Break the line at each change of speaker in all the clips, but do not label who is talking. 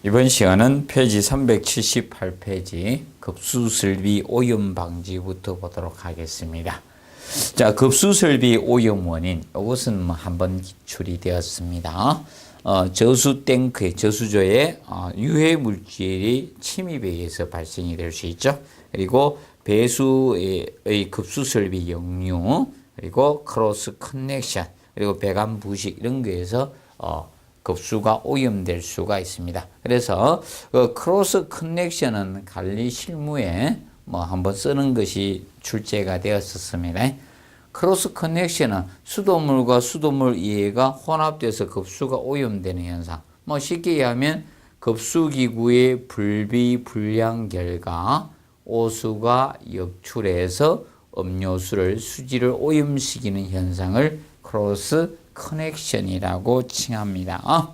이번 시간은 페이지 378페이지 급수설비 오염 방지부터 보도록 하겠습니다. 자, 급수설비 오염 원인, 이것은 한번 기출이 되었습니다. 저수 탱크의 저수조에 유해 물질이 침입에 의해서 발생이 될 수 있죠. 그리고 배수의 급수설비 역류, 그리고 크로스 커넥션, 그리고 배관 부식 이런 거에서 급수가 오염될 수가 있습니다. 그래서 크로스 커넥션은 관리 실무에 한번 쓰는 것이 출제가 되었었습니다. 크로스 커넥션은 수돗물과 수돗물 이해가 혼합돼서 급수가 오염되는 현상. 쉽게 얘기하면 급수기구의 불비불량 결과 오수가 역출해서 음료수를 수지를 오염시키는 현상을 크로스 커넥션이라고 칭합니다.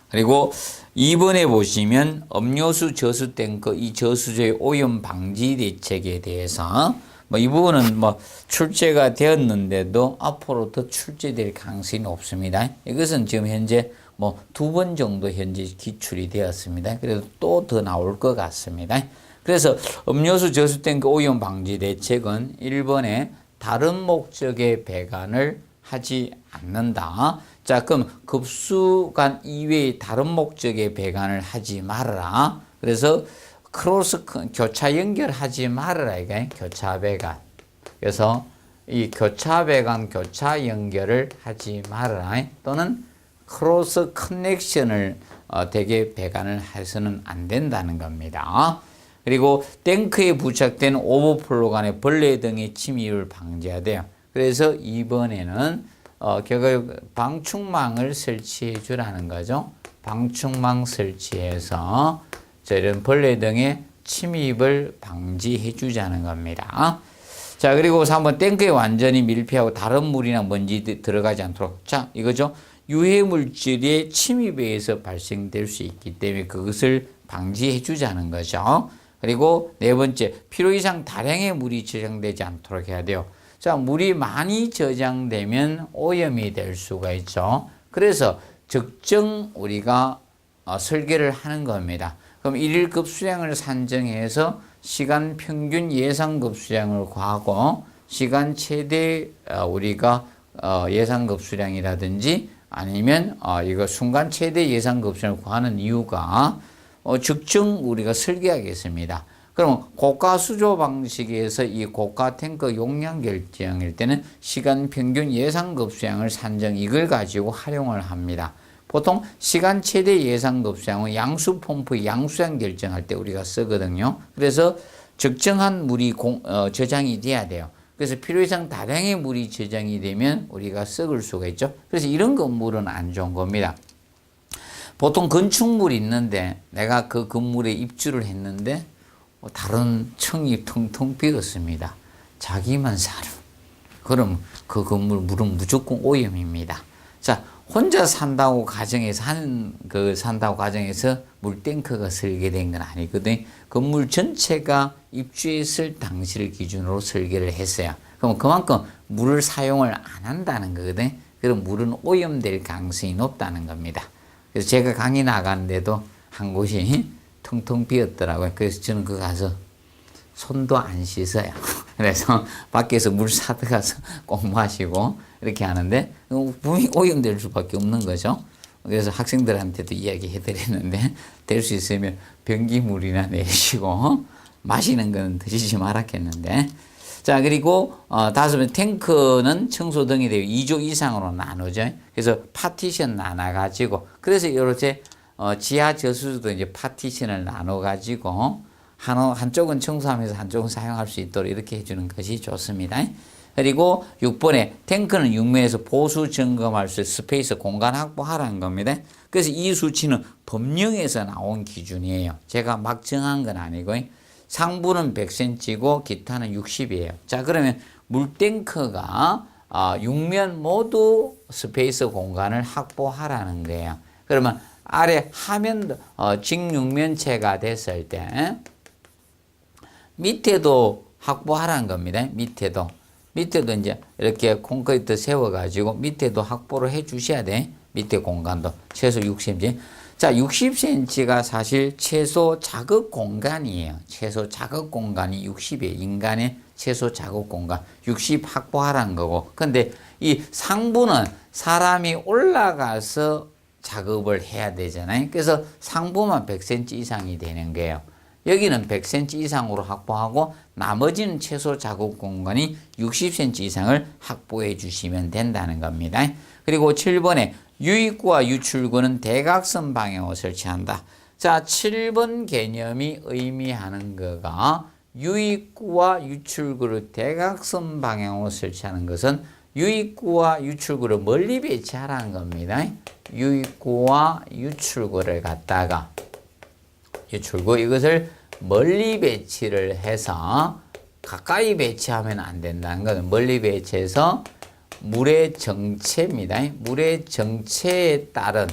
그리고 2번에 보시면 음료수 저수 탱크 이 저수조의 오염 방지 대책에 대해서 이 부분은 출제가 되었는데도 앞으로 더 출제될 가능성이 높습니다. 이것은 지금 현재 2번 정도 현재 기출이 되었습니다. 그래도 또 더 나올 것 같습니다. 그래서 음료수 저수 탱크 오염 방지 대책은 1번에 다른 목적의 배관을 하지 않는다. 자, 그럼 급수관 이외의 다른 목적의 배관을 하지 말아라. 그래서 크로스 교차 연결하지 말아라. 이게 교차 배관. 그래서 이 교차 배관 교차 연결을 하지 말아라. 또는 크로스 커넥션을 대개 배관을 해서는 안 된다는 겁니다. 그리고 탱크에 부착된 오버플로 간의 벌레 등의 침입을 방지해야 돼요. 그래서 2번에는 결국 방충망을 설치해 주라는 거죠. 방충망 설치해서 이런 벌레 등의 침입을 방지해 주자는 겁니다. 자, 그리고 3번 탱크에 완전히 밀폐하고 다른 물이나 먼지 들어가지 않도록. 자, 이거죠. 유해 물질의 침입에 의해서 발생될 수 있기 때문에 그것을 방지해 주자는 거죠. 그리고 4번째, 필요 이상 다량의 물이 저장되지 않도록 해야 돼요. 자, 물이 많이 저장되면 오염이 될 수가 있죠. 그래서 적정 우리가 설계를 하는 겁니다. 그럼 일일 급수량을 산정해서 시간 평균 예상 급수량을 구하고 시간 최대 우리가 예상 급수량이라든지 아니면 이거 순간 최대 예상 급수량을 구하는 이유가 적정 우리가 설계하겠습니다. 그럼 고가 수조 방식에서 이 고가 탱크 용량 결정일 때는 시간 평균 예상 급수량을 산정 이걸 가지고 활용을 합니다. 보통 시간 최대 예상 급수량은 양수 펌프 양수량 결정할 때 우리가 쓰거든요. 그래서 적정한 물이 저장이 돼야 돼요. 그래서 필요 이상 다량의 물이 저장이 되면 우리가 썩을 수가 있죠. 그래서 이런 건물은 안 좋은 겁니다. 보통 건축물이 있는데 내가 그 건물에 입주를 했는데 다른 층이 텅텅 비었습니다. 자기만 사료. 그럼 그 건물 물은 무조건 오염입니다. 자, 혼자 산다고 가정해서 산다고 가정해서 물탱크가 설계된 건 아니거든요. 건물 전체가 입주했을 당시를 기준으로 설계를 했어요. 그럼 그만큼 물을 사용을 안 한다는 거거든요. 그럼 물은 오염될 가능성이 높다는 겁니다. 그래서 제가 강의 나가는데도 한 곳이 텅텅 비었더라고요. 그래서 저는 그 가서 손도 안 씻어요. 그래서 밖에서 물 사들어가서 꼭 마시고 이렇게 하는데 분명히 오염될 수밖에 없는 거죠. 그래서 학생들한테도 이야기해 드렸는데 될 수 있으면 변기물이나 내시고 마시는 건 드시지 말았겠는데. 자, 그리고 5번 탱크는 청소 등이 되어 2조 이상으로 나누죠. 그래서 파티션 나눠가지고 그래서 이렇게 지하 저수도 이제 파티션을 나눠가지고 한쪽은 청소하면서 한쪽은 사용할 수 있도록 이렇게 해주는 것이 좋습니다. 그리고 6번에 탱크는 육면에서 보수 점검할 수 있는 스페이스 공간 확보하라는 겁니다. 그래서 이 수치는 법령에서 나온 기준이에요. 제가 막 정한 건 아니고 상부는 100cm고 기타는 60이에요. 자, 그러면 물탱크가 육면 모두 스페이스 공간을 확보하라는 거예요. 그러면 아래 하면 직육면체가 됐을 때 밑에도 확보하라는 겁니다. 밑에도 이제 이렇게 콘크리트 세워가지고 밑에도 확보를 해 주셔야 돼. 밑에 공간도 최소 60cm. 자, 60cm가 사실 최소 자극 공간이에요. 최소 자극 공간이 60이에요. 인간의 최소 자극 공간 60 확보하라는 거고. 근데 이 상부는 사람이 올라가서 작업을 해야 되잖아요. 그래서 상부만 100cm 이상이 되는 거예요. 여기는 100cm 이상으로 확보하고 나머지는 최소 자극 공간이 60cm 이상을 확보해 주시면 된다는 겁니다. 그리고 7번에 유입구와 유출구는 대각선 방향으로 설치한다. 자, 7번 개념이 의미하는 거가 유입구와 유출구를 대각선 방향으로 설치하는 것은 유입구와 유출구를 멀리 배치하라는 겁니다. 유입구와 유출구를 갖다가 유출구 이것을 멀리 배치를 해서 가까이 배치하면 안 된다는 것은 멀리 배치해서 물의 정체입니다. 물의 정체에 따른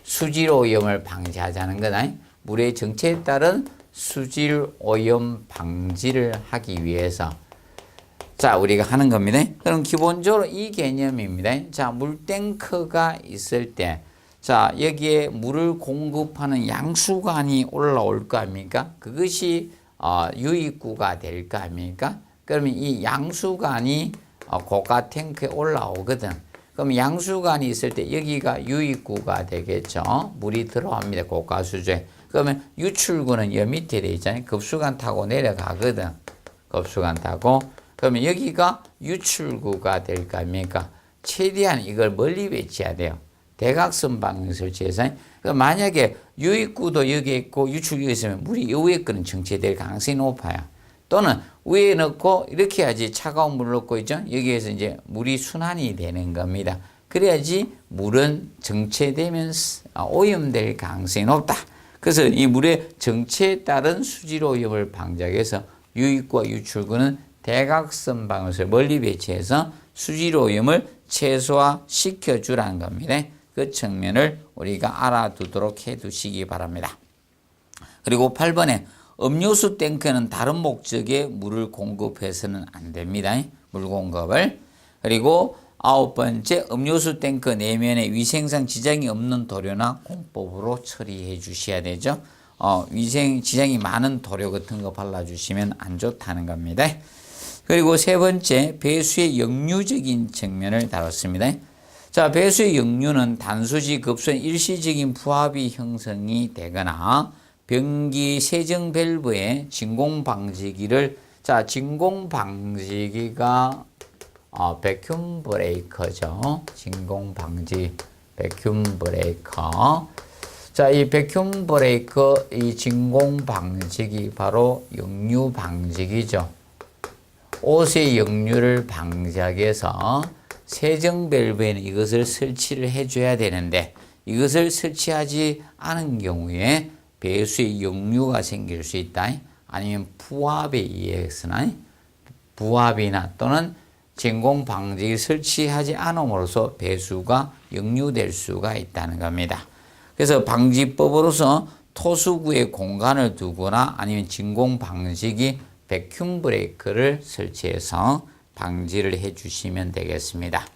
수질 오염을 방지하자는 거다. 물의 정체에 따른 수질 오염 방지를 하기 위해서 자, 우리가 하는 겁니다. 그럼 기본적으로 이 개념입니다. 자, 물탱크가 있을 때 자, 여기에 물을 공급하는 양수관이 올라올 거 아닙니까? 그것이 유입구가 될 거 아닙니까? 그러면 이 양수관이 고가 탱크에 올라오거든. 그럼 양수관이 있을 때 여기가 유입구가 되겠죠. 물이 들어갑니다. 고가 수조에. 그러면 유출구는 여 밑에 돼 있잖아요. 급수관 타고 내려가거든. 급수관 타고. 그러면 여기가 유출구가 될 거 아닙니까? 최대한 이걸 멀리 배치해야 돼요. 대각선 방향 설치해서. 만약에 유입구도 여기 있고 유출구가 있으면 물이 위에 거는 정체될 가능성이 높아요. 또는 위에 넣고 이렇게 해야지 차가운 물을 넣고 있죠. 여기에서 이제 물이 순환이 되는 겁니다. 그래야지 물은 정체되면 오염될 가능성이 높다. 그래서 이 물의 정체에 따른 수질 오염을 방지하기 위해서 유입구와 유출구는 대각선 방향을 멀리 배치해서 수질 오염을 최소화시켜 주라는 겁니다. 그 측면을 우리가 알아두도록 해두시기 바랍니다. 그리고 8번에 음료수 탱크는 다른 목적에 물을 공급해서는 안 됩니다. 물 공급을. 그리고 9번째 음료수 탱크 내면에 위생상 지장이 없는 도료나 공법으로 처리해 주셔야 되죠. 위생 지장이 많은 도료 같은 거 발라주시면 안 좋다는 겁니다. 그리고 세 번째 배수의 역류적인 측면을 다뤘습니다. 자, 배수의 역류는 단수지 급수의 일시적인 부합이 형성이 되거나 변기 세정 밸브에 진공 방지기를 자, 진공 방지기가 백큐ම් 브레이커죠. 진공 방지 백큐ම් 브레이커. 자, 이 백큐ම් 브레이커 이 진공 방지기 바로 역류 방지기죠. 옷의 역류를 방지하기 위해서 세정 밸브에는 이것을 설치를 해줘야 되는데 이것을 설치하지 않은 경우에 배수의 역류가 생길 수 있다. 아니면 부합에 의해서나 부합이나 또는 진공 방지기 설치하지 않음으로써 배수가 역류될 수가 있다는 겁니다. 그래서 방지법으로서 토수구에 공간을 두거나 아니면 진공 방지기 백큐ම් 브레이크를 설치해서 방지를 해 주시면 되겠습니다.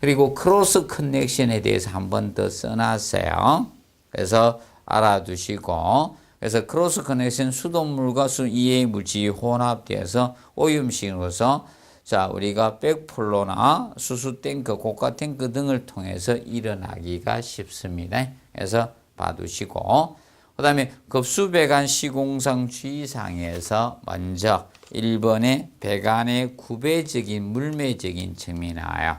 그리고 크로스 커넥션에 대해서 한 번 더 써놨어요. 그래서 알아두시고 그래서 크로스 커넥션 수돗물과 이해 물질이 혼합되어서 오염시키면서 자, 우리가 백플로나 수수 탱크, 고가 탱크 등을 통해서 일어나기가 쉽습니다. 그래서 봐두시고 그 다음에 급수배관 시공상 주의사항에서 먼저 1번에 배관의 구배적인 물매적인 측면이 나와요.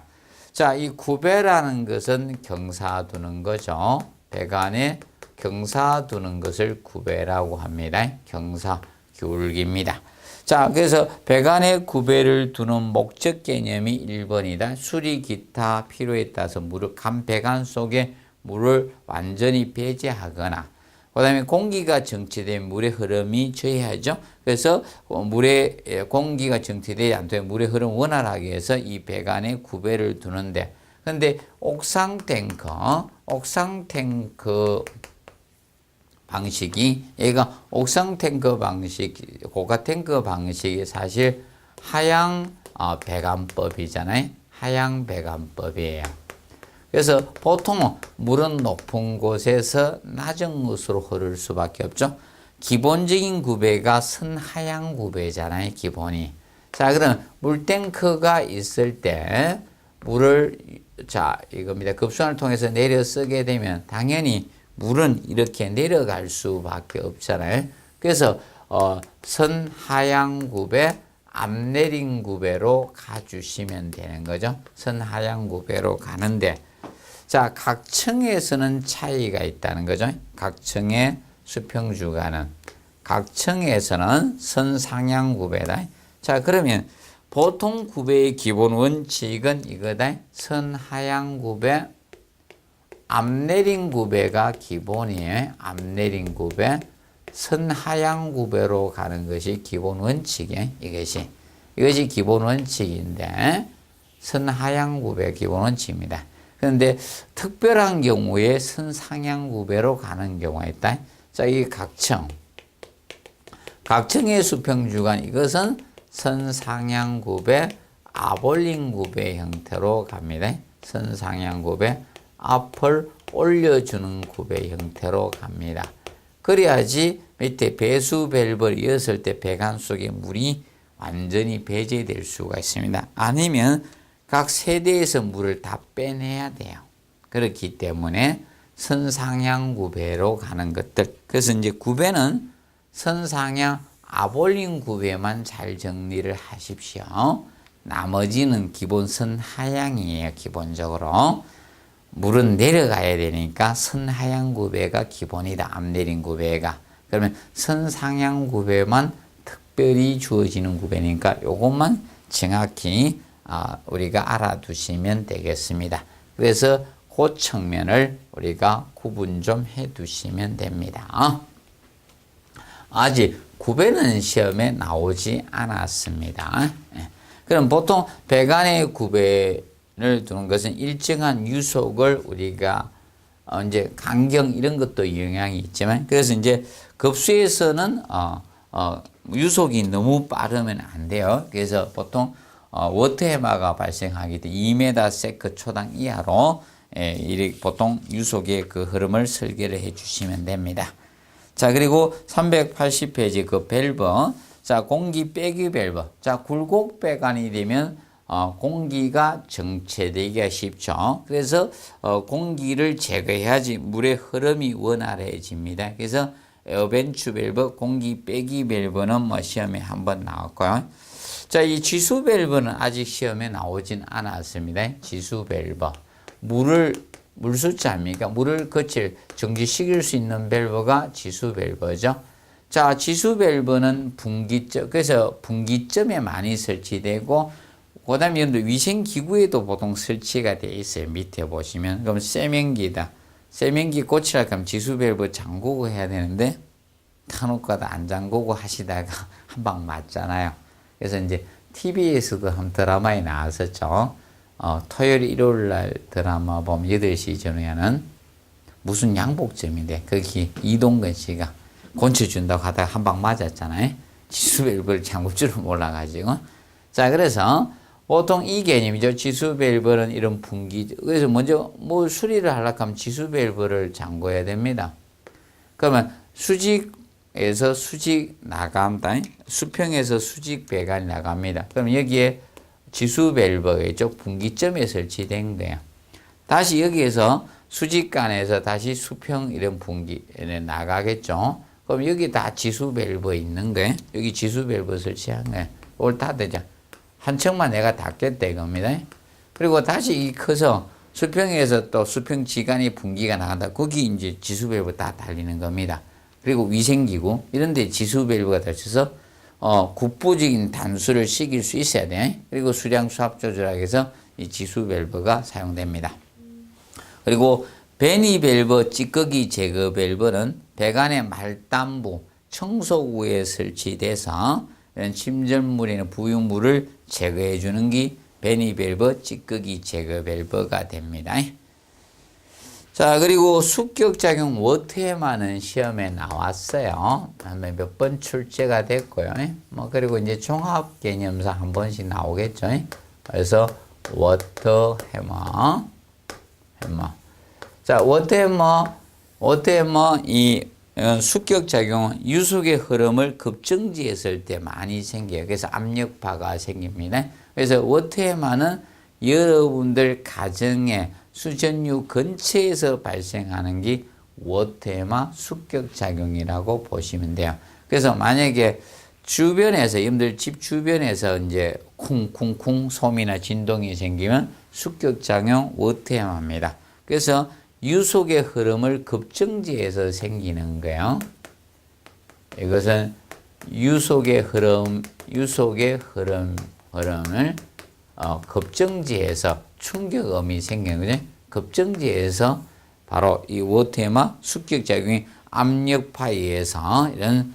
자, 이 구배라는 것은 경사 두는 거죠. 배관에 경사 두는 것을 구배라고 합니다. 경사 기울기입니다. 자, 그래서 배관의 구배를 두는 목적 개념이 1번이다. 수리 기타 필요에 따라서 배관 속에 물을 완전히 배제하거나 그 다음에 공기가 정체된 물의 흐름이 저해하죠. 그래서 공기가 정체되지 않도록 물의 흐름을 원활하게 해서 이 배관에 구배를 두는데 근데 옥상 탱크 방식이 얘가 옥상 탱크 방식, 고가 탱크 방식이 사실 하향 배관법이잖아요. 하향 배관법이에요. 그래서 보통 물은 높은 곳에서 낮은 곳으로 흐를 수밖에 없죠. 기본적인 구배가 선하향 구배잖아요, 기본이. 자, 그럼 물탱크가 있을 때 물을, 자, 이겁니다. 급수관을 통해서 내려 쓰게 되면 당연히 물은 이렇게 내려갈 수밖에 없잖아요. 그래서 선하향 구배, 앞내린 구배로 가주시면 되는 거죠. 선하향 구배로 가는데, 자, 각 층에서는 차이가 있다는 거죠. 각 층의 수평 주간은, 각 층에서는 선상향 구배다. 자, 그러면 보통 구배의 기본 원칙은 이거다. 선하향 구배, 앞내린 구배가 기본이에요. 앞내린 구배, 선하향 구배로 가는 것이 기본 원칙이에요. 이것이 기본 원칙인데, 선하향 구배 기본 원칙입니다. 그런데 특별한 경우에 선상향 구배로 가는 경우가 있다. 자, 이 각층의 수평 주간, 이것은 선상향 구배, 앞올린 구배 형태로 갑니다. 선상향 구배, 앞을 올려주는 구배 형태로 갑니다. 그래야지 밑에 배수 밸브를 이었을 때 배관 속에 물이 완전히 배제될 수가 있습니다. 아니면 각 세대에서 물을 다 빼내야 돼요. 그렇기 때문에 선상향 구배로 가는 것들. 그래서 이제 구배는 선상향 앞올린 구배만 잘 정리를 하십시오. 나머지는 기본 선하향이에요. 기본적으로. 물은 내려가야 되니까 선하향 구배가 기본이다. 앞내린 구배가. 그러면 선상향 구배만 특별히 주어지는 구배니까 요것만 정확히 우리가 알아두시면 되겠습니다. 그래서 그 측면을 우리가 구분 좀 해 두시면 됩니다. 아직 구배는 시험에 나오지 않았습니다. 그럼 보통 배관의 구배를 두는 것은 일정한 유속을 우리가 이제 간경 이런 것도 영향이 있지만, 그래서 이제 급수에서는 유속이 너무 빠르면 안 돼요. 그래서 보통 워터 해마가 발생하기 때문에 2m 세크 초당 이하로 보통 유속의 그 흐름을 설계를 해 주시면 됩니다. 자, 그리고 380페이지 그 밸브. 자, 공기 빼기 밸브. 자, 굴곡 배관이 되면 공기가 정체되기가 쉽죠. 그래서 공기를 제거해야지 물의 흐름이 원활해집니다. 그래서 에어벤추 밸브, 공기 빼기 밸브는 뭐 시험에 한번 나왔고요. 자, 이 지수 밸브는 아직 시험에 나오진 않았습니다. 지수 밸브. 물 숫자입니까? 물을 정지시킬 수 있는 밸브가 지수 밸브죠. 자, 지수 밸브는 분기점, 그래서 분기점에 많이 설치되고, 그 다음에 위생기구에도 보통 설치가 되어 있어요. 밑에 보시면. 그럼 세면기다. 세면기 고치려고 하면 지수 밸브 잠그고 해야 되는데, 간혹가다 안 잠그고 하시다가 한 방 맞잖아요. 그래서 이제 TV에서도 한 드라마에 나왔었죠. 토요일, 일요일 날 드라마 보면 8시 전후에는 무슨 양복점인데, 거기 이동건 씨가 곤쳐준다고 하다가 한 방 맞았잖아요. 지수 밸브를 잠글 줄은 몰라가지고. 자, 그래서 보통 이 개념이죠. 지수 밸브는 이런 분기. 그래서 먼저 뭐 수리를 하려고 하면 지수 밸브를 잠궈야 됩니다. 그러면 수직에서 수직 나간다. 수평에서 수직 배관이 나갑니다. 그럼 여기에 지수 밸브가 있죠. 분기점에 설치된 거예요. 다시 여기에서 수직간에서 다시 수평 이런 분기에 나가겠죠. 그럼 여기 다 지수 밸브 있는 거예요. 여기 지수 밸브 설치한 거예요. 이걸 닫으자. 한 층만 내가 닫겠다 이겁니다. 그리고 다시 이 커서 수평에서 또 수평 지간이 분기가 나간다. 거기 이제 지수 밸브 다 달리는 겁니다. 그리고 위생기구 이런 데 지수 밸브가 달려서 국부적인 단수를 시킬 수 있어야 돼. 그리고 수량 수압 조절하기 위해서 이 지수 밸브가 사용됩니다. 그리고 베니 밸브, 찌꺼기 제거 밸브는 배관의 말단부, 청소구에 설치돼서 이런 침전물이나 부유물을 제거해 주는 게 베니 밸브, 찌꺼기 제거 밸브가 됩니다. 자, 그리고 수격작용 워터해마는 시험에 나왔어요. 몇 번 출제가 됐고요. 그리고 이제 종합 개념사 한 번씩 나오겠죠. 그래서 워터해마, 자, 이 숙격작용은 유속의 흐름을 급정지했을 때 많이 생겨요. 그래서 압력파가 생깁니다. 그래서 워테마는 여러분들 가정의 수전류 근처에서 발생하는 게 워테마 숙격작용이라고 보시면 돼요. 그래서 만약에 주변에서, 여러분들 집 주변에서 이제 쿵쿵쿵 소음이나 진동이 생기면 숙격작용 워테마입니다. 그래서 유속의 흐름을 급정지해서 생기는 거예요. 이것은 유속의 흐름을 급정지해서 충격음이 생기는 거죠. 급정지해서 바로 이 워테마 숙격작용이 압력파에 의해서 이런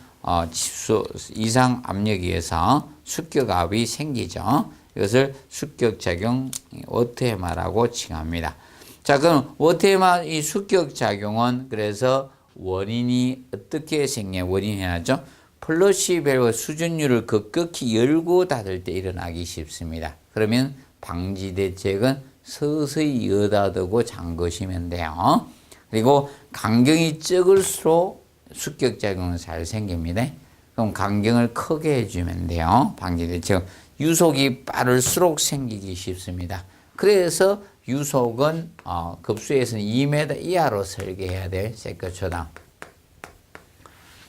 이상 압력에 의해서 숙격압이 생기죠. 이것을 숙격작용 워테마라고 칭합니다. 자, 그럼 워테마 이 숙격작용은 그래서 원인이 어떻게 생겨요? 원인이 하죠. 플러시 밸브 수전류를 급격히 열고 닫을 때 일어나기 쉽습니다. 그러면 방지 대책은 서서히 여닫고 잠그시면 돼요. 그리고 간격이 적을수록 숙격작용은 잘 생깁니다. 그럼 간격을 크게 해주면 돼요. 방지 대책은 유속이 빠를수록 생기기 쉽습니다. 그래서 유속은 급수에서는 2m 이하로 설계해야 돼요. 세컨초당.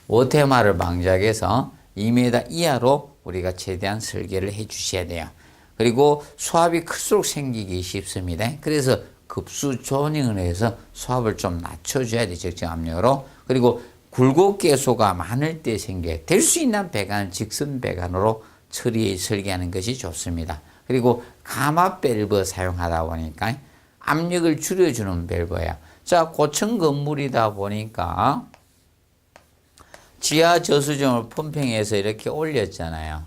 워테마를 방지하기 위해서 2m 이하로 우리가 최대한 설계를 해 주셔야 돼요. 그리고 수압이 클수록 생기기 쉽습니다. 그래서 급수 조닝을 해서 수압을 좀 낮춰줘야 돼요. 적정 압력으로. 그리고 굴곡계소가 많을 때 생겨요. 될 수 있는 배관은 직선 배관으로 설계하는 것이 좋습니다. 그리고 가마 밸브 사용하다 보니까 압력을 줄여주는 밸브예요. 자, 고층 건물이다 보니까 지하 저수정을 펌핑해서 이렇게 올렸잖아요.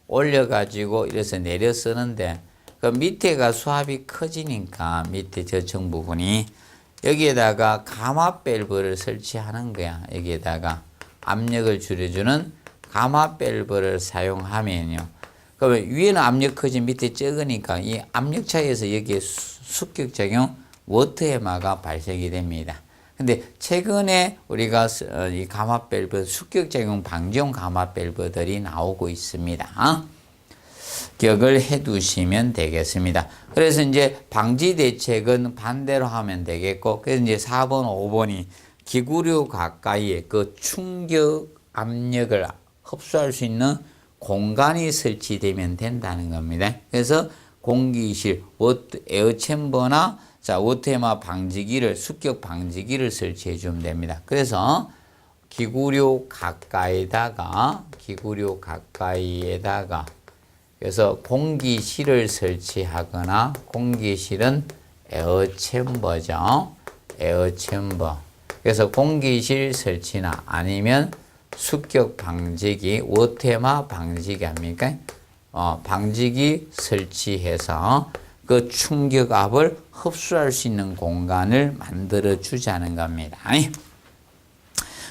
올려가지고 이래서 내려 쓰는데 그 밑에가 수압이 커지니까 밑에 저층 부분이 여기에다가 가마 밸브를 설치하는 거야. 여기에다가 압력을 줄여주는 가마 밸브를 사용하면요. 그러면 위에는 압력 커지 밑에 적으니까 이 압력 차이에서 여기에 숙격작용 워테마가 발생이 됩니다. 근데 최근에 우리가 이 가마 밸브 숙격작용 방지용 가마 밸브들이 나오고 있습니다. 기억을 해 두시면 되겠습니다. 그래서 이제 방지 대책은 반대로 하면 되겠고, 그래서 이제 4번, 5번이 기구류 가까이에 그 충격 압력을 흡수할 수 있는 공간이 설치되면 된다는 겁니다. 그래서 공기실, 에어챔버나 워테마 방지기를, 숙격 방지기를 설치해 주면 됩니다. 그래서 기구류 가까이에다가 그래서 공기실을 설치하거나, 공기실은 에어챔버죠. 에어챔버. 그래서 공기실 설치나 아니면 숙격 방지기, 워테마 방지기 합니까? 방지기 설치해서 그 충격압을 흡수할 수 있는 공간을 만들어 주자는 겁니다.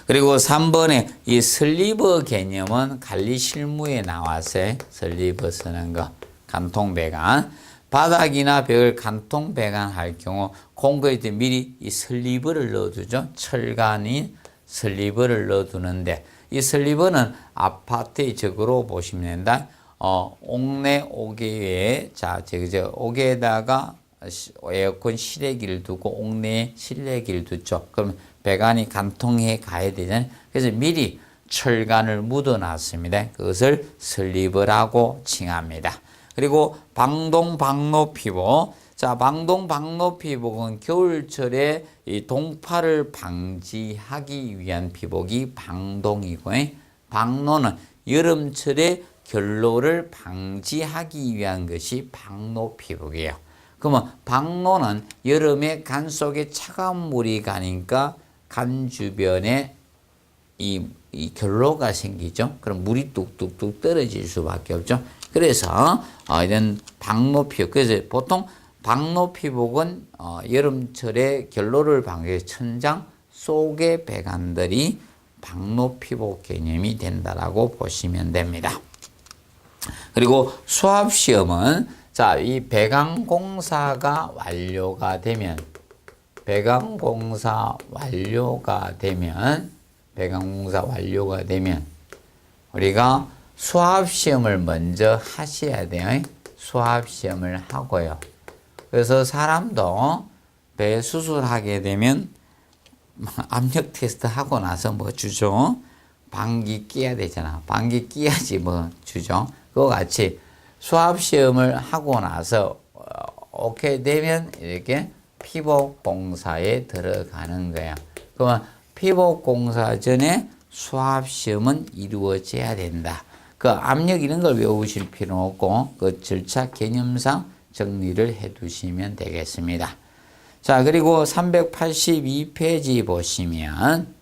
그리고 3번에 이 슬리버 개념은 관리 실무에 나와서 슬리버 쓰는 거, 간통 배관. 바닥이나 벽을 간통 배관할 경우 콘크리트에 미리 이 슬리버를 넣어두죠. 철간인 슬리버를 넣어두는데, 이 슬리버는 아파트의 적으로 보시면 된다. 옥내 옥외에, 옥에다가 에어컨 실외기를 두고 옥내에 실외기를 두죠. 그럼 배관이 간통해 가야 되잖아요. 그래서 미리 철간을 묻어 놨습니다. 그것을 슬리버라고 칭합니다. 그리고 방동 방로 피복. 자, 방동 방로 피복은 겨울철에 이 동파를 방지하기 위한 피복이 방동이고, 방로는 여름철에 결로를 방지하기 위한 것이 방로 피복이에요. 그러면 방로는 여름에 간 속에 차가운 물이 가니까 간 주변에 이 결로가 생기죠. 그럼 물이 뚝뚝뚝 떨어질 수밖에 없죠. 그래서 이런 방로 피복. 그래서 보통 방로 피복은 여름철에 결로를 방지해 천장 속의 배관들이 방로 피복 개념이 된다라고 보시면 됩니다. 그리고 수압 시험은 이 배관 공사가 완료가 되면 배관공사 완료가 되면 우리가 수압시험을 먼저 하셔야 돼요. 수압시험을 하고요. 그래서 사람도 배 수술하게 되면 압력 테스트 하고 나서 뭐 주죠? 방귀 뀌어야 되잖아. 방귀 뀌어야지 뭐 주죠. 그거 같이 수압시험을 하고 나서 오케이 되면 이렇게 피복공사에 들어가는 거야. 그러면 피복공사 전에 수압시험은 이루어져야 된다. 그 압력 이런 걸 외우실 필요는 없고 그 절차 개념상 정리를 해 두시면 되겠습니다. 자, 그리고 382페이지 보시면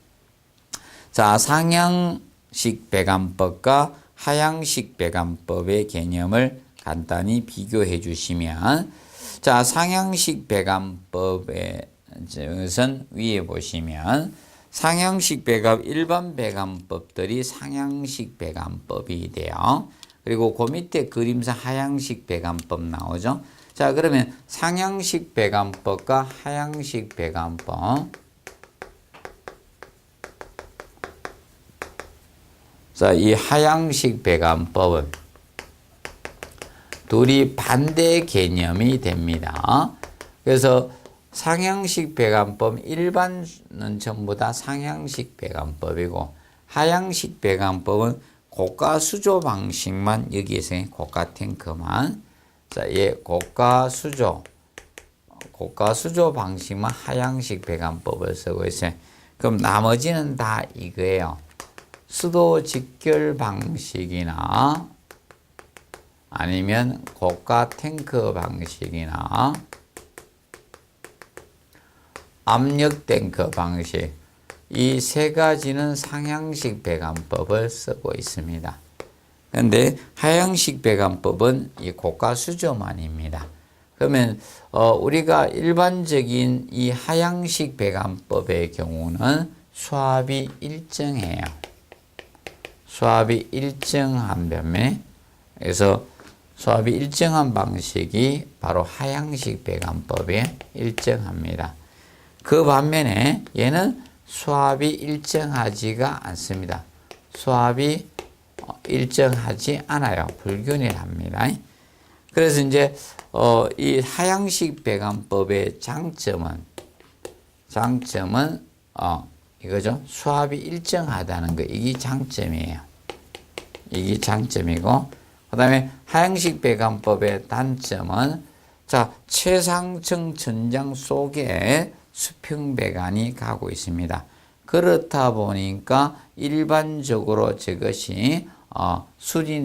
자, 상향식 배관법과 하향식 배관법의 개념을 간단히 비교해 주시면 자, 상향식 배관법의 것은 위에 보시면 상향식 배관, 일반 배관법들이 상향식 배관법이 돼요. 그리고 그 밑에 그림상 하향식 배관법 나오죠. 자, 그러면 상향식 배관법과 하향식 배관법. 자, 이 하향식 배관법은 둘이 반대 개념이 됩니다. 그래서 상향식 배관법, 일반은 전부 다 상향식 배관법이고 하향식 배관법은 고가 수조 방식만 여기에서 고가 탱크만 자, 고가 수조 방식만 하향식 배관법을 쓰고 있어요. 그럼 나머지는 다 이거예요. 수도 직결 방식이나 아니면 고가 탱크 방식이나 압력 탱크 방식 이 세 가지는 상향식 배관법을 쓰고 있습니다. 그런데 하향식 배관법은 이 고가 수조만입니다. 그러면 우리가 일반적인 이 하향식 배관법의 경우는 수압이 일정해요. 수압이 일정한 반면에 그래서 수압이 일정한 방식이 바로 하향식 배관법에 일정합니다. 그 반면에 얘는 수압이 일정하지가 않습니다. 수압이 일정하지 않아요. 불균일합니다. 그래서 이제 이 하향식 배관법의 장점은 이거죠. 수압이 일정하다는 거. 이게 장점이에요. 이게 장점이고 그다음에 하향식 배관법의 단점은 자, 최상층 천장 속에 수평 배관이 가고 있습니다. 그렇다 보니까 일반적으로 저것이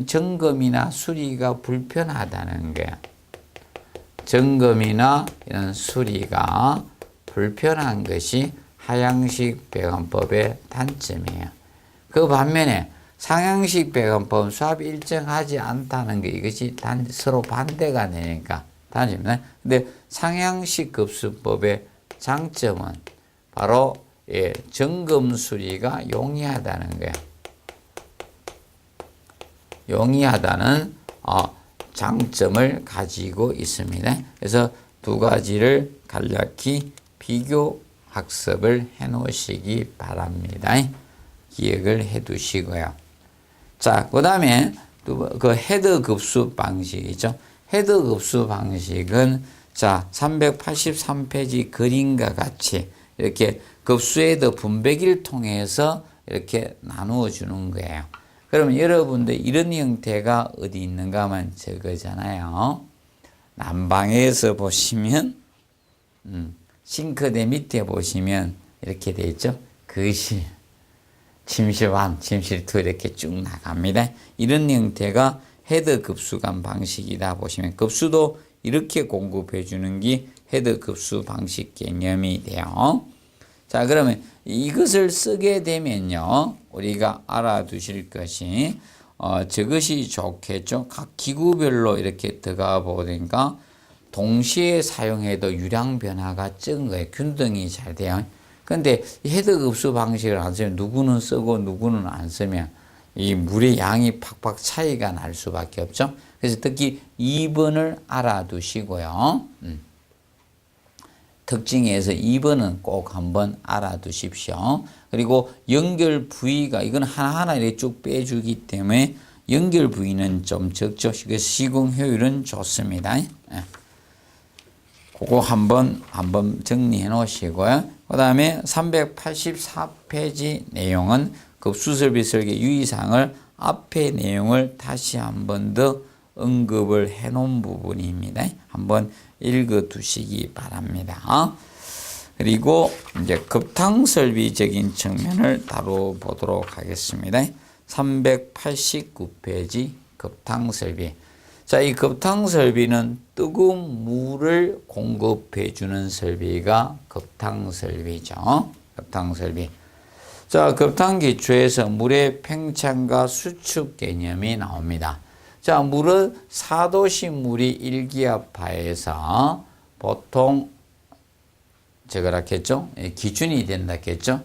점검이나 수리가 불편하다는 거야. 점검이나 이런 수리가 불편한 것이 하향식 배관법의 단점이에요. 그 반면에 상향식 배관법은 수압이 일정하지 않다는 게 이것이 서로 반대가 되니까 단점이네. 근데 상향식 급수법의 장점은 바로 점검 수리가 용이하다는 거예요. 용이하다는 장점을 가지고 있습니다. 그래서 두 가지를 간략히 비교 학습을 해 놓으시기 바랍니다. 기억을 해 두시고요. 자, 그 다음에 그 헤드 급수 방식이죠. 헤드 급수 방식은 자, 383페이지 그림과 같이 이렇게 급수 헤드 분배기를 통해서 이렇게 나누어 주는 거예요. 그러면 여러분들 이런 형태가 어디 있는가 하면 저거잖아요. 난방에서 보시면 싱크대 밑에 보시면 이렇게 돼 있죠. 거실, 침실 1, 침실 2 이렇게 쭉 나갑니다. 이런 형태가 헤드 급수관 방식이다 보시면 급수도 이렇게 공급해 주는 게 헤드 급수 방식 개념이 돼요. 자, 그러면 이것을 쓰게 되면요. 우리가 알아두실 것이 저것이 좋겠죠. 각 기구별로 이렇게 들어가 보니까 동시에 사용해도 유량 변화가 적은 거예요. 균등이 잘 돼요. 근데 헤드 급수 방식을 안 쓰면 누구는 쓰고 누구는 안 쓰면 이 물의 양이 팍팍 차이가 날 수밖에 없죠. 그래서 특히 2번을 알아두시고요. 특징에서 2번은 꼭 한번 알아두십시오. 그리고 연결 부위가 이건 하나하나 이렇게 쭉 빼주기 때문에 연결 부위는 좀 적죠. 시공 효율은 좋습니다. 그거 한번 정리해 놓으시고요. 그 다음에 384페이지 내용은 급수설비 설계 유의사항을 앞의 내용을 다시 한번 더 언급을 해 놓은 부분입니다. 한번 읽어 두시기 바랍니다. 그리고 이제 급탕설비적인 측면을 다뤄보도록 하겠습니다. 389페이지 급탕설비. 자, 이 급탕설비는 뜨거운 물을 공급해 주는 설비가 급탕설비죠. 급탕설비. 자, 급탕기초에서 물의 팽창과 수축 개념이 나옵니다. 자, 물은 4도씨 물이 1기압하에서 보통 제가 했겠죠? 기준이 된다 했겠죠?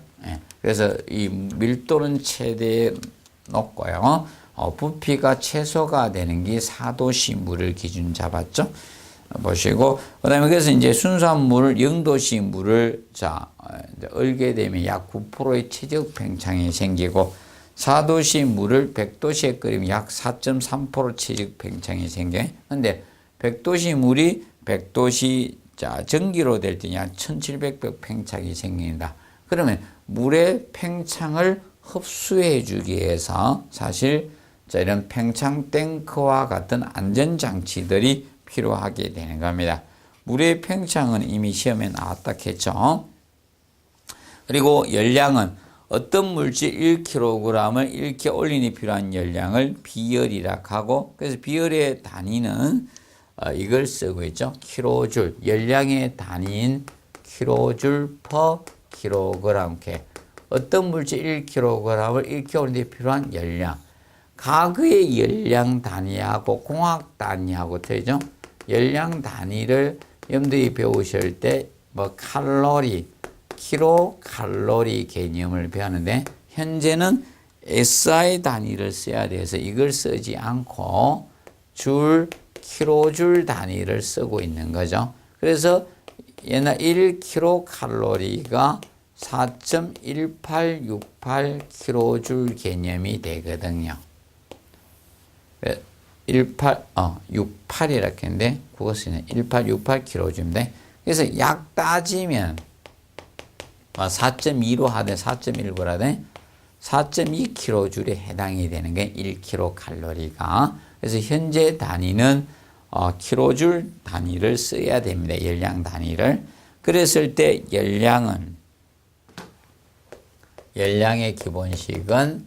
그래서 이 밀도는 최대에 놓고요. 부피가 최소가 되는 게 4도씨 물을 기준 잡았죠? 보시고, 그 다음에 그래서 이제 순수한 물을 0도씨 물을 얼게 되면 약 9%의 최적 팽창이 생기고, 4도씨 물을 100도씨에 끓이면 약 4.3% 최적 팽창이 생겨요. 근데 100도씨 물이 100도씨 전기로 될 때 약 1700배 팽창이 생깁니다. 그러면 물의 팽창을 흡수해 주기 위해서 사실 이런 팽창 탱크와 같은 안전장치들이 필요하게 되는 겁니다. 물의 팽창은 이미 시험에 나왔다 했죠. 그리고 열량은 어떤 물질 1kg을 1kg 올린이 필요한 열량을 비열이라 하고, 그래서 비열의 단위는 이걸 쓰고 있죠. 킬로줄, 열량의 단위인 킬로줄 퍼 킬로그램 개. 어떤 물질 1kg을 1kg 올린이 필요한 열량. 과거의 열량 단위하고 공학 단위하고 틀리죠. 열량 단위를 염두에 배우실 때 칼로리, 킬로칼로리 개념을 배우는데, 현재는 SI 단위를 써야 돼서 이걸 쓰지 않고 킬로줄 단위를 쓰고 있는 거죠. 그래서 옛날 1킬로칼로리가 4.1868 킬로줄 개념이 되거든요. 68이라 했는데 그것은 1868 킬로줄인데, 그래서 약 따지면 4.2로 하든 4.1로 하든 4.2 킬로줄에 해당이 되는 게 1킬로칼로리가. 그래서 현재 단위는 킬로줄 단위를 써야 됩니다. 열량 단위를. 그랬을 때 열량의 기본식은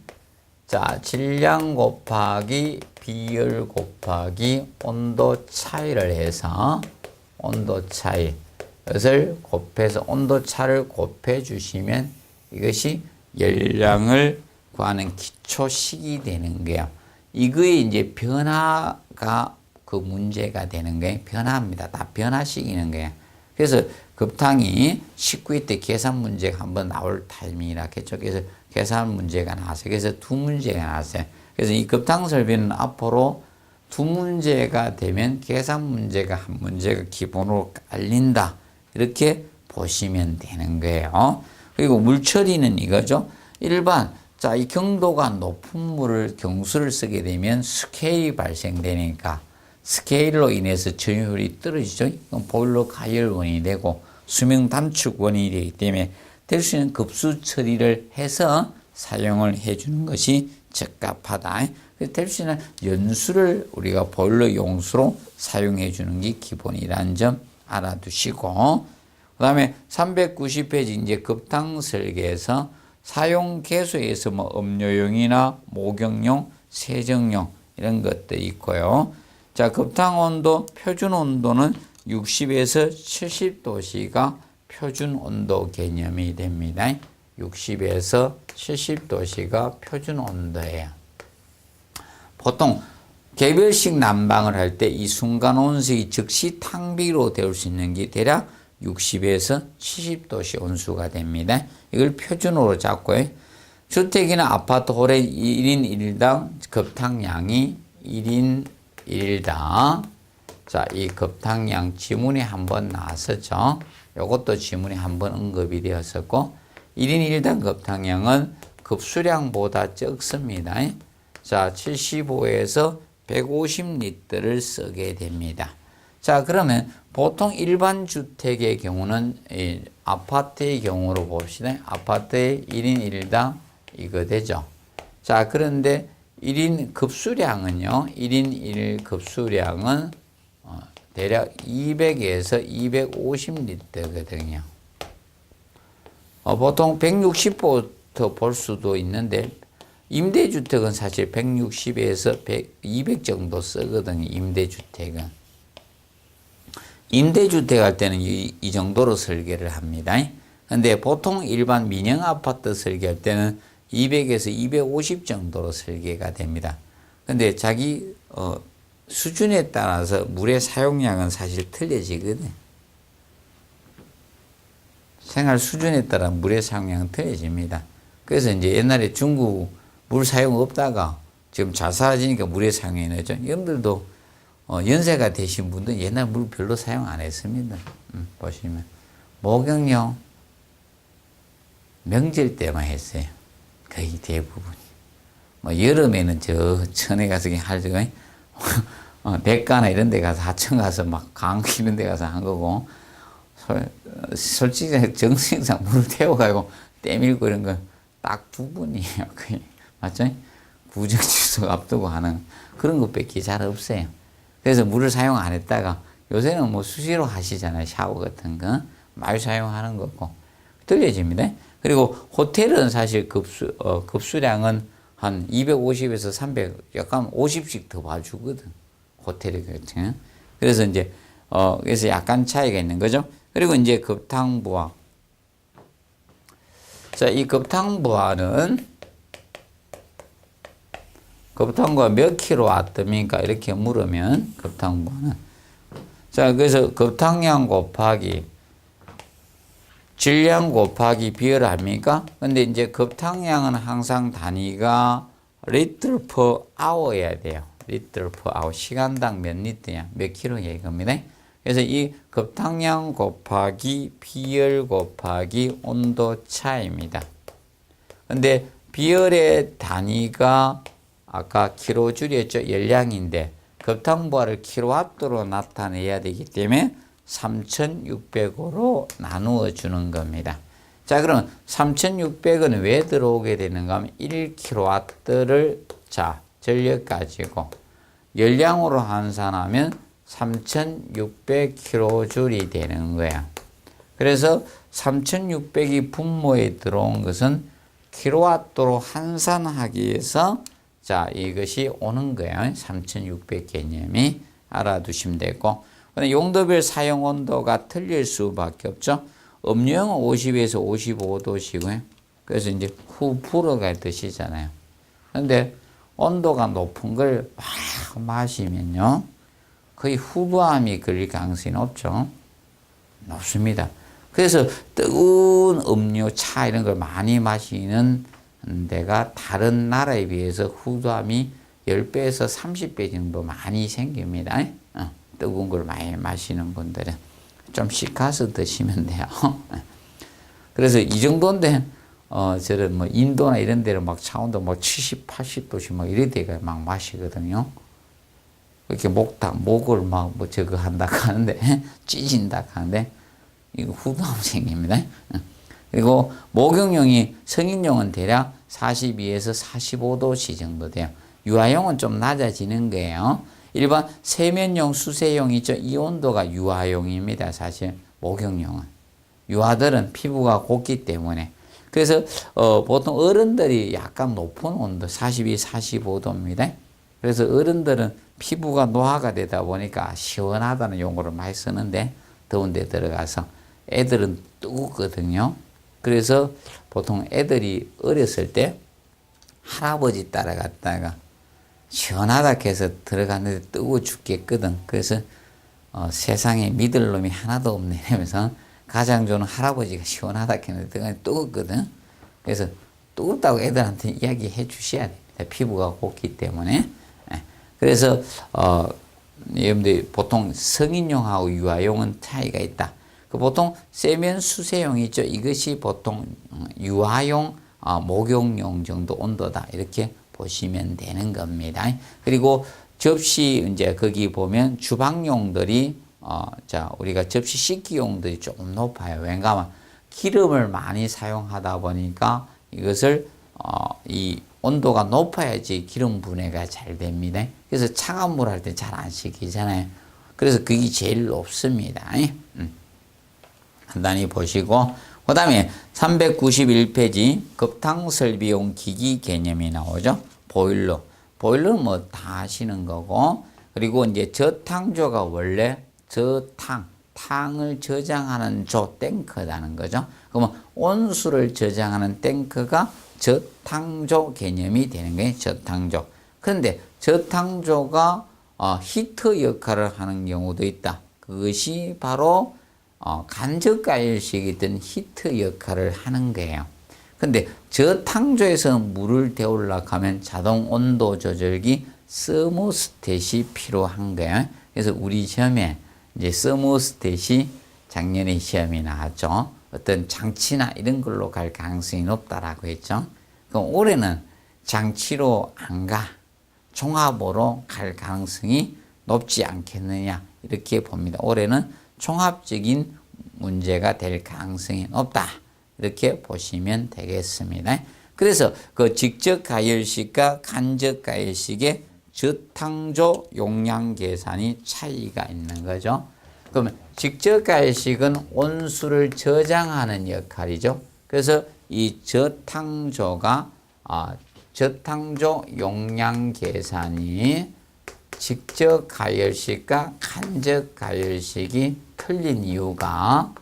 질량 곱하기 비열 곱하기 온도 차이를 해서 온도 차이 것을 곱해서 온도 차를 곱해 주시면 이것이 열량을 구하는 기초식이 되는 거예요. 이거의 이제 변화가 그 문제가 되는 거예요. 변화입니다. 다 변화식이는 거예요. 그래서 급탕이 19회 때 계산 문제가 한번 나올 타이밍이라 했죠. 그래서 계산 문제가 나왔어요. 그래서 두 문제가 나왔어요. 그래서 이 급탕 설비는 앞으로 두 문제가 되면 계산 문제가 한 문제가 기본으로 깔린다. 이렇게 보시면 되는 거예요. 그리고 물 처리는 이거죠. 일반, 이 경도가 높은 물을 경수를 쓰게 되면 스케일이 발생되니까 스케일로 인해서 전율이 떨어지죠. 보일러 가열 원인이 되고 수명 단축 원인이 되기 때문에 될 수 있는 급수 처리를 해서 사용을 해주는 것이 적합하다. 될 수 있는 연수를 우리가 보일러 용수로 사용해 주는 게 기본이라는 점 알아두시고, 그 다음에 390페이지 이제 급탕 설계에서 사용 개수에서 음료용이나 목욕용, 세정용 이런 것들이 있고요. 급탕 온도, 표준 온도는 60에서 70도씨가 표준 온도 개념이 됩니다. 60에서 70도씨가 표준 온도예요. 보통 개별식 난방을 할 때 이 순간 온수이 즉시 탕비로 데울 수 있는 게 대략 60에서 70도씨 온수가 됩니다. 이걸 표준으로 잡고요. 주택이나 아파트 홀의 1인 1당 급탕량이 1인 1당. 이 급탕량 지문에 한번 나왔었죠. 이것도 지문에 한번 언급이 되었었고 1인 1당 급탕량은 급수량보다 적습니다. 자, 75에서 150리터를 쓰게 됩니다. 자, 그러면 보통 일반 주택의 경우는 아파트의 경우로 봅시다. 아파트의 1인 1당 이거 되죠. 자, 그런데 1인 급수량은요. 1인 1 급수량은 대략 200에서 250리터거든요. 보통 160부터 볼 수도 있는데 임대주택은 사실 160에서 200 정도 쓰거든요. 임대주택은. 임대주택 할 때는 이 정도로 설계를 합니다. 근데 보통 일반 민영 아파트 설계할 때는 200에서 250 정도로 설계가 됩니다. 근데 자기 수준에 따라서 물의 사용량은 사실 틀려지거든요. 생활 수준에 따라 물의 사용량은 틀려집니다. 그래서 이제 옛날에 중국 물 사용 없다가 지금 잘 살아지니까 물의 사용이 늘죠. 여러분들도 연세가 되신 분들은 옛날 물 별로 사용 안 했습니다. 보시면 목욕용 명절 때만 했어요. 거의 대부분. 뭐 여름에는 저 천에 가서 할 적은 백가나 이런 데 가서 하천 가서 막 강 이런 데 가서 한 거고 솔직히 정성상 물을 태워가지고 때밀고 이런 건 딱 두 분이에요. 거의. 맞죠? 구정지수 앞두고 하는 그런 것밖에 잘 없어요. 그래서 물을 사용 안 했다가 요새는 뭐 수시로 하시잖아요. 샤워 같은 거. 많이 사용하는 거고. 틀려집니다. 그리고 호텔은 사실 급수량은 한 250에서 300, 약간 50씩 더 봐주거든. 호텔이 그렇죠. 그래서 이제, 그래서 약간 차이가 있는 거죠. 그리고 이제 급탕부하. 자, 이 급탕부하는 몇 킬로와트입니까? 이렇게 물으면 급탕부하는. 자, 그래서 급탕량 곱하기 질량 곱하기 비율 아닙니까? 근데 이제 급탕량은 항상 단위가 리터 per hour여야 돼요. 리터 per hour. 시간당 몇 리터냐, 몇 킬로냐 이겁니다. 그래서 이 급탕량 곱하기 비열 곱하기 온도 차입니다. 근데 비열의 단위가 아까 킬로줄이었죠. 열량인데 급탕부하를 킬로와트로 나타내야 되기 때문에 3600으로 나누어 주는 겁니다. 자, 그럼 3600은 왜 들어오게 되는가 하면 1킬로와트를 자, 전력 가지고 열량으로 환산하면 3600킬로줄이 되는 거야. 그래서 3600이 분모에 들어온 것은 킬로와트로 환산하기 위해서 자, 이것이 오는 거예요. 3600 개념이 알아두시면 되고. 용도별 사용 온도가 틀릴 수밖에 없죠. 음료용은 50에서 55도시고요. 그래서 이제 후 불어가 드시잖아요. 근데 온도가 높은 걸 막 마시면요. 거의 후부암이 걸릴 가능성이 높죠. 높습니다. 그래서 뜨거운 음료, 차 이런 걸 많이 마시는 데가 다른 나라에 비해서 후두암이 10배에서 30배 정도 많이 생깁니다. 뜨거운 걸 많이 마시는 분들은 좀 식가서 드시면 돼요. 그래서 이 정도인데 저런 뭐 인도나 이런 데는 막 차온도 뭐 70, 80도씩 막 이래 데가 막 마시거든요. 이렇게 목을 막 뭐 저거 한다 하는데 찢인다 하는데 이거 후두암 생깁니다. 그리고 목욕용이 성인용은 대략 42에서 45도씨 정도 돼요. 유아용은 좀 낮아지는 거예요. 일반 세면용, 수세용 있죠. 이 온도가 유아용입니다. 사실 목욕용은. 유아들은 피부가 곱기 때문에. 그래서 보통 어른들이 약간 높은 온도 42, 45도입니다. 그래서 어른들은 피부가 노화가 되다 보니까 시원하다는 용어를 많이 쓰는데 더운 데 들어가서 애들은 뜨겁거든요. 그래서 보통 애들이 어렸을 때 할아버지 따라갔다가 시원하다 해서 들어갔는데 뜨거워 죽겠거든. 그래서 세상에 믿을 놈이 하나도 없네 이러면서 가장 좋은 할아버지가 시원하다 했는데 뜨겁거든. 그래서 뜨겁다고 애들한테 이야기해 주셔야 됩니다. 피부가 곱기 때문에. 그래서 여러분들 보통 성인용하고 유아용은 차이가 있다. 그 보통 세면 수세용 있죠. 이것이 보통 유아용, 목욕용 정도 온도다. 이렇게 보시면 되는 겁니다. 그리고 접시 이제 거기 보면 주방용들이 자 우리가 접시 씻기용들이 조금 높아요. 왜냐하면 기름을 많이 사용하다 보니까 이것을 이 온도가 높아야지 기름 분해가 잘 됩니다. 그래서 차가운 물 할 때 잘 안 씻기잖아요. 그래서 그게 제일 높습니다. 간단히 보시고 그 다음에 391페이지 급탕설비용 기기 개념이 나오죠. 보일러. 보일러는 뭐 다 아시는 거고, 그리고 이제 저탕조가 원래 탕을 저장하는 탱크라는 거죠. 그러면 온수를 저장하는 탱크가 저탕조 개념이 되는 거예요. 저탕조. 그런데 저탕조가 히터 역할을 하는 경우도 있다. 그것이 바로 간접가열식이든 히터 역할을 하는 거예요. 근데 저탕조에서 물을 데우려고 하면 자동 온도 조절기 서모스탯이 필요한 거예요. 그래서 우리 시험에 이제 서모스탯이 작년에 시험이 나왔죠. 어떤 장치나 이런 걸로 갈 가능성이 높다라고 했죠. 그럼 올해는 장치로 안 가. 종합으로 갈 가능성이 높지 않겠느냐. 이렇게 봅니다. 올해는 종합적인 문제가 될 가능성이 높다. 이렇게 보시면 되겠습니다. 그래서 그 직접 가열식과 간접 가열식의 저탕조 용량 계산이 차이가 있는 거죠. 그러면 직접 가열식은 온수를 저장하는 역할이죠. 그래서 이 저탕조가 저탕조 용량 계산이 직접 가열식과 간접 가열식이 틀린 이유가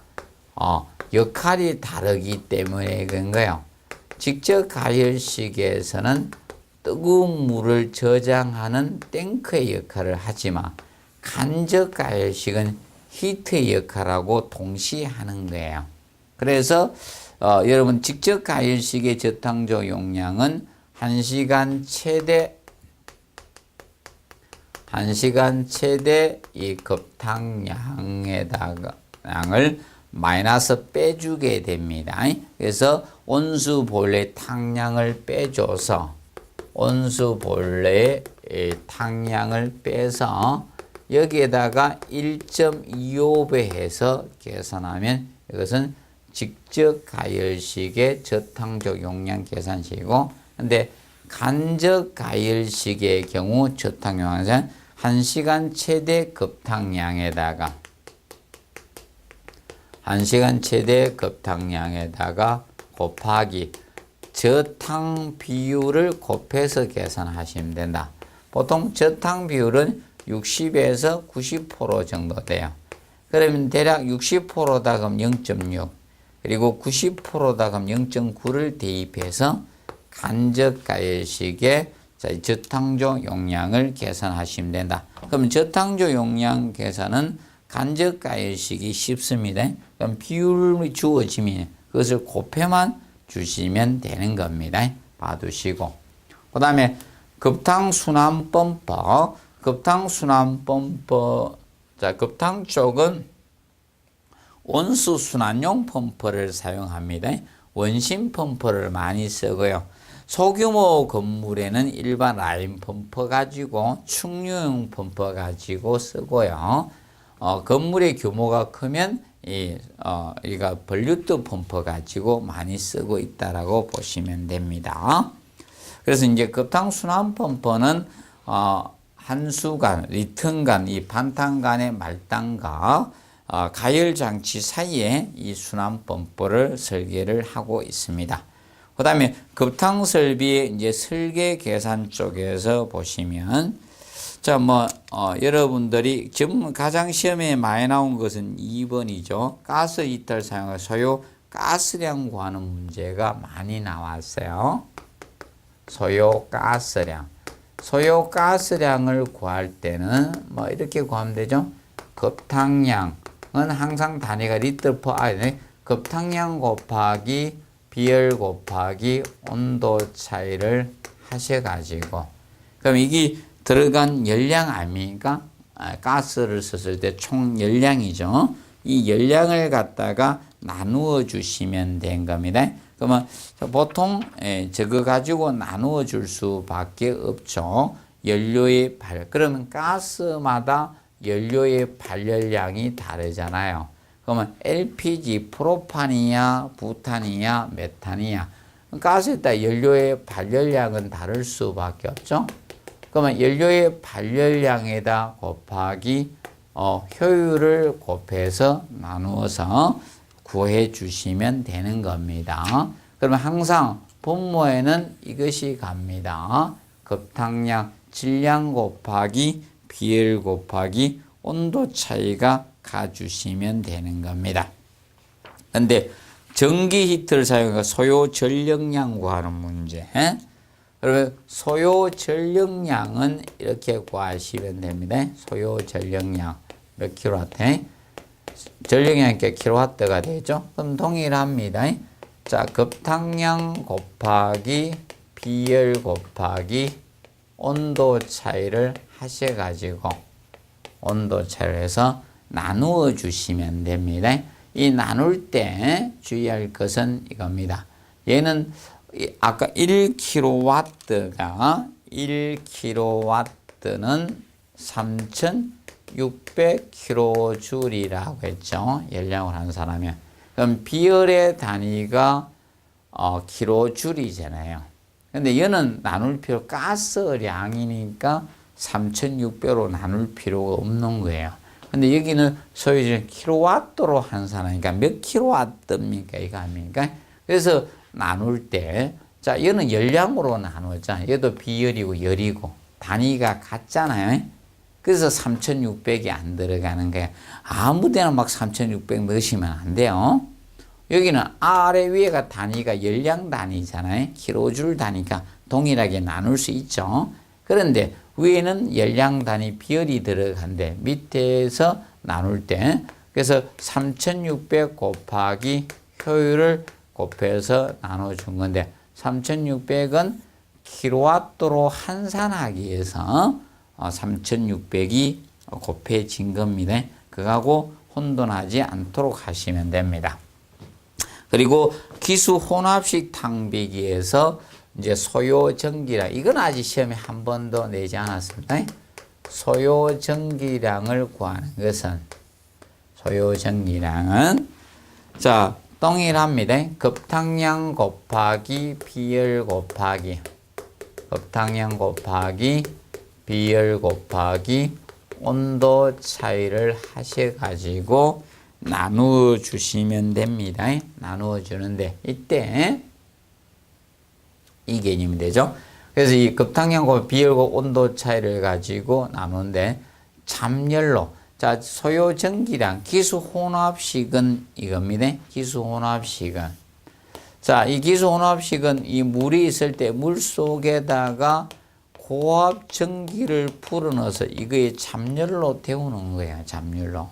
역할이 다르기 때문에 그런 거예요. 직접 가열식에서는 뜨거운 물을 저장하는 탱크의 역할을 하지만 간접 가열식은 히트의 역할하고 동시에 하는 거예요. 그래서 여러분 직접 가열식의 저탕조 용량은 1시간 최대 이 급탕량에다가 양을 마이너스 빼주게 됩니다. 그래서 온수 보일러의 탕량을 빼줘서 온수 보일러의 탕량을 빼서 여기에다가 1.25배 해서 계산하면 이것은 직접 가열식의 저탕조 용량 계산식이고, 근데 간접 가열식의 경우 저탕 용량은 1시간 최대 급탕량에다가 1시간 최대 급탕량에다가 곱하기 저탕 비율을 곱해서 계산하시면 된다. 보통 저탕 비율은 60에서 90% 정도 돼요. 그러면 대략 60%다 그럼 0.6, 그리고 90%다 그럼 0.9를 대입해서 간접 가열식의 저탕조 용량을 계산하시면 된다. 그럼 저탕조 용량 계산은 간접 가열식이 쉽습니다. 그럼 비율이 주어지면 그것을 곱해만 주시면 되는 겁니다. 봐두시고. 그 다음에 급탕순환 펌프. 급탕순환 펌프. 자, 급탕 쪽은 온수순환용 펌프를 사용합니다. 원심 펌프를 많이 쓰고요. 소규모 건물에는 일반 라인 펌프 가지고 충류용 펌프 가지고 쓰고요. 건물의 규모가 크면 이가 볼류트 펌프 가지고 많이 쓰고 있다라고 보시면 됩니다. 그래서 이제 급탕순환 펌프는 한수간, 리턴간, 이 반탄간의 말단과 가열 장치 사이에 이 순환 펌프를 설계를 하고 있습니다. 그 다음에 급탕 설비의 이제 설계 계산 쪽에서 보시면, 자, 여러분들이 지금 가장 시험에 많이 나온 것은 2번이죠. 가스 이탈 사용할 소요 가스량 구하는 문제가 많이 나왔어요. 소요 가스량. 소요 가스량을 구할 때는 이렇게 구하면 되죠. 급탕량은 항상 단위가 리터 퍼 아니, 급탕량 곱하기 비열 곱하기 온도 차이를 하셔가지고, 그럼 이게 들어간 열량 아닙니까? 가스를 썼을 때 총 열량이죠. 이 열량을 갖다가 나누어 주시면 된 겁니다. 그러면 보통 저거 가지고 나누어 줄 수밖에 없죠. 연료의 그러면 가스마다 연료의 발열량이 다르잖아요. 그러면 LPG, 프로판이야, 부탄이야, 메탄이야. 가스에 따라 연료의 발열량은 다를 수밖에 없죠. 그러면 연료의 발열량에다 곱하기 효율을 곱해서 나누어서 구해 주시면 되는 겁니다. 그러면 항상 분모에는 이것이 갑니다. 급탕량, 질량 곱하기 비열 곱하기 온도 차이가 가주시면 되는 겁니다. 근데 전기 히터를 사용해서 소요 전력량 구하는 문제. 그러면 소요 전력량은 이렇게 구하시면 됩니다. 소요 전력량 몇 킬로와트? 전력량이 킬로와트가 되죠. 그럼 동일합니다. 자, 급탕량 곱하기 비열 곱하기 온도 차이를 하셔가지고 온도 차이를 해서 나누어 주시면 됩니다. 이 나눌 때 주의할 것은 이겁니다. 얘는 아까 1kW가 1kW는 3600kJ이라고 했죠. 열량을 한 사람이. 그럼 비열의 단위가 kJ이잖아요. 근데 얘는 나눌 필요 가스량이니까 3600로 나눌 필요가 없는 거예요. 근데 여기는 소위 킬로와트로 한 사람이니까 몇 킬로와트입니까? 이거 아닙니까? 그래서 나눌 때, 자, 얘는 열량으로 나누자. 얘도 비열이고 열이고 단위가 같잖아요. 그래서 3600이 안 들어가는 거예요. 아무 데나 막 3600 넣으시면 안 돼요. 여기는 아래 위에가 단위가 열량 단위잖아요. 킬로줄 단위가 동일하게 나눌 수 있죠. 그런데 위에는 열량 단위 비열이 들어간대. 밑에서 나눌 때 그래서 3600 곱하기 효율을 곱해서 나눠준 건데 3600은 킬로와트로 환산하기 위해서 3600이 곱해진 겁니다. 그거하고 혼돈하지 않도록 하시면 됩니다. 그리고 기수 혼합식 탕비기에서 이제 소요 전기량, 이건 아직 시험에 한 번도 내지 않았습니다. 소요 전기량을 구하는 것은, 소요 전기량은, 자, 동일합니다. 급탕량 곱하기 비열 곱하기, 급탕량 곱하기 비열 곱하기 온도 차이를 하셔가지고 나누어 주시면 됩니다. 나누어 주는데, 이때, 이 개념이 되죠. 그래서 이 급탕량과 비열과 온도 차이를 가지고 나누는데 잠열로, 자, 소요 전기량 기수 혼합식은 이겁니다. 기수 혼합식은, 자, 이 기수 혼합식은 이 물이 있을 때 물 속에다가 고압 전기를 불어넣어서 이거에 잠열로 데우는 거예요. 잠열로.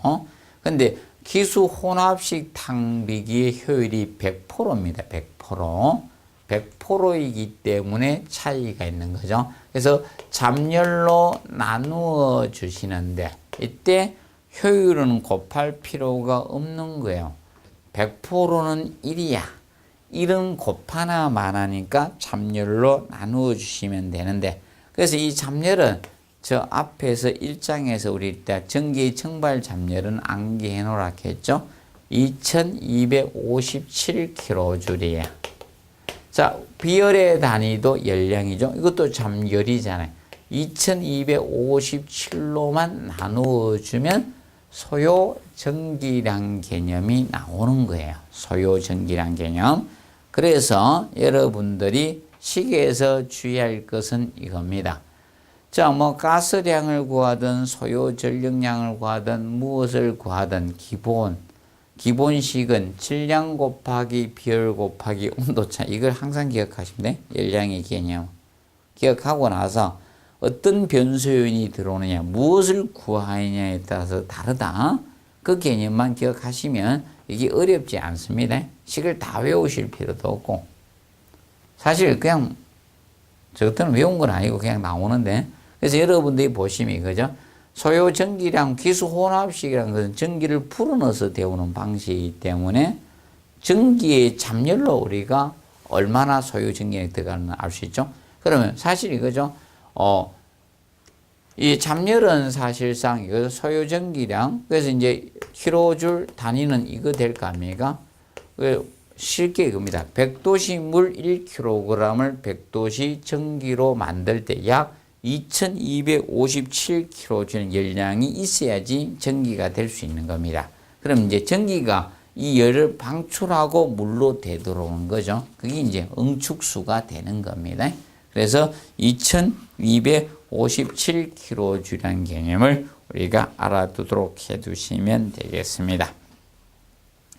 근데 기수 혼합식 탕비기의 효율이 100%입니다. 100%. 100%이기 때문에 차이가 있는 거죠. 그래서 잠열로 나누어 주시는데 이때 효율은 곱할 필요가 없는 거예요. 100%는 1이야. 1은 곱하나 마나니까 잠열로 나누어 주시면 되는데, 그래서 이 잠열은 저 앞에서 1장에서 우리 이때 전기 청발 잠열은 암기해 놓으라 했죠. 2257kJ이에요. 자, 비열의 단위도 열량이죠. 이것도 잠열이잖아요. 2257로만 나누어 주면 소요 전기량 개념이 나오는 거예요. 소요 전기량 개념. 그래서 여러분들이 시계에서 주의할 것은 이겁니다. 자, 뭐 가스량을 구하든 소요 전력량을 구하든 무엇을 구하든 기본식은 질량 곱하기 비열 곱하기 온도차, 이걸 항상 기억하시면 돼. 열량의 개념 기억하고 나서 어떤 변수 요인이 들어오느냐, 무엇을 구하느냐에 따라서 다르다. 그 개념만 기억하시면 이게 어렵지 않습니다. 식을 다 외우실 필요도 없고, 사실 그냥 저것들은 외운 건 아니고 그냥 나오는데, 그래서 여러분들이 보시면 이거죠. 소요 전기량 기수 혼합식이라는 것은 전기를 불어넣어서 데우는 방식이기 때문에 전기의 잠열로 우리가 얼마나 소요 전기량이 들어가는지 알 수 있죠. 그러면 사실 이거죠. 이 잠열은 사실상 이거 소요 전기량, 그래서 이제 킬로줄 단위는 이거 될 거 아닙니까? 쉽게 이겁니다. 100도씨 물 1kg을 100도씨 전기로 만들 때 약 2257kJ 열량이 있어야지 전기가 될 수 있는 겁니다. 그럼 이제 전기가 이 열을 방출하고 물로 되돌아오는 거죠. 그게 이제 응축수가 되는 겁니다. 그래서 2257kJ라는 개념을 우리가 알아두도록 해두시면 되겠습니다.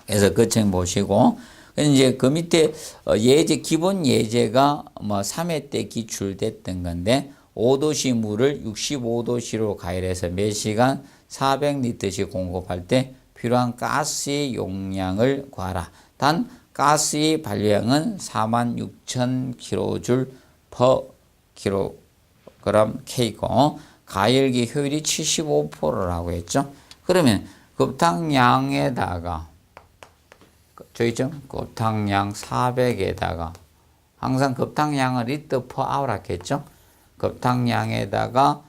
그래서 그 책 보시고, 이제 그 밑에 예제, 기본 예제가 뭐 3회 때 기출됐던 건데, 5도씨 물을 65도씨로 가열해서 몇 시간 400리터씩 공급할 때 필요한 가스의 용량을 구하라. 단 가스의 발료량은 46,000kJ per kg K고 가열기 효율이 75%라고 했죠. 그러면 급탕량에다가 저기죠? 급탕량 400에다가 항상 급탕량을 리터 per hour 했겠죠? 급탕량에다가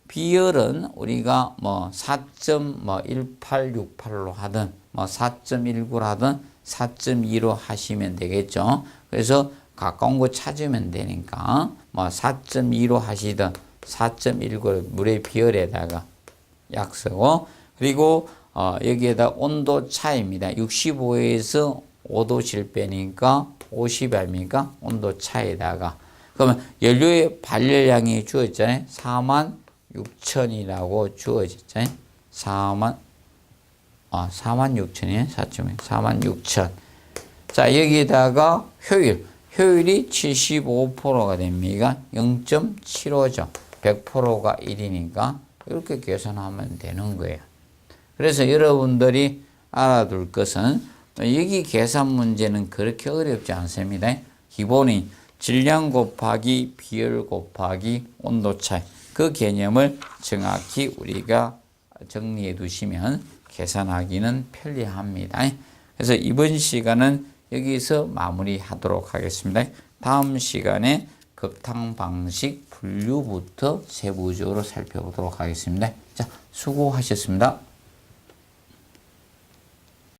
비열은 우리가 뭐 4.1868로 하든 뭐 4.19로 하든 4.2로 하시면 되겠죠. 그래서 가까운 거 찾으면 되니까 뭐 4.2로 하시든 4.19를 물의 비열에다가 약 쓰고, 그리고 여기에다 온도 차입니다. 65에서 5도실 빼니까 50이 아닙니까? 온도 차에다가 그러면 연료의 발열량이 주어졌잖아요. 46,000이라고 주어졌잖아요. 46,000이에요. 46,000. 자, 여기다가 효율이 75%가 됩니다. 0.75죠. 100%가 1이니까 이렇게 계산하면 되는 거예요. 그래서 여러분들이 알아둘 것은 여기 계산 문제는 그렇게 어렵지 않습니다. 기본이 질량 곱하기 비열 곱하기 온도 차이, 그 개념을 정확히 우리가 정리해 두시면 계산하기는 편리합니다. 그래서 이번 시간은 여기서 마무리하도록 하겠습니다. 다음 시간에 급탕 방식 분류부터 세부적으로 살펴보도록 하겠습니다. 자, 수고하셨습니다.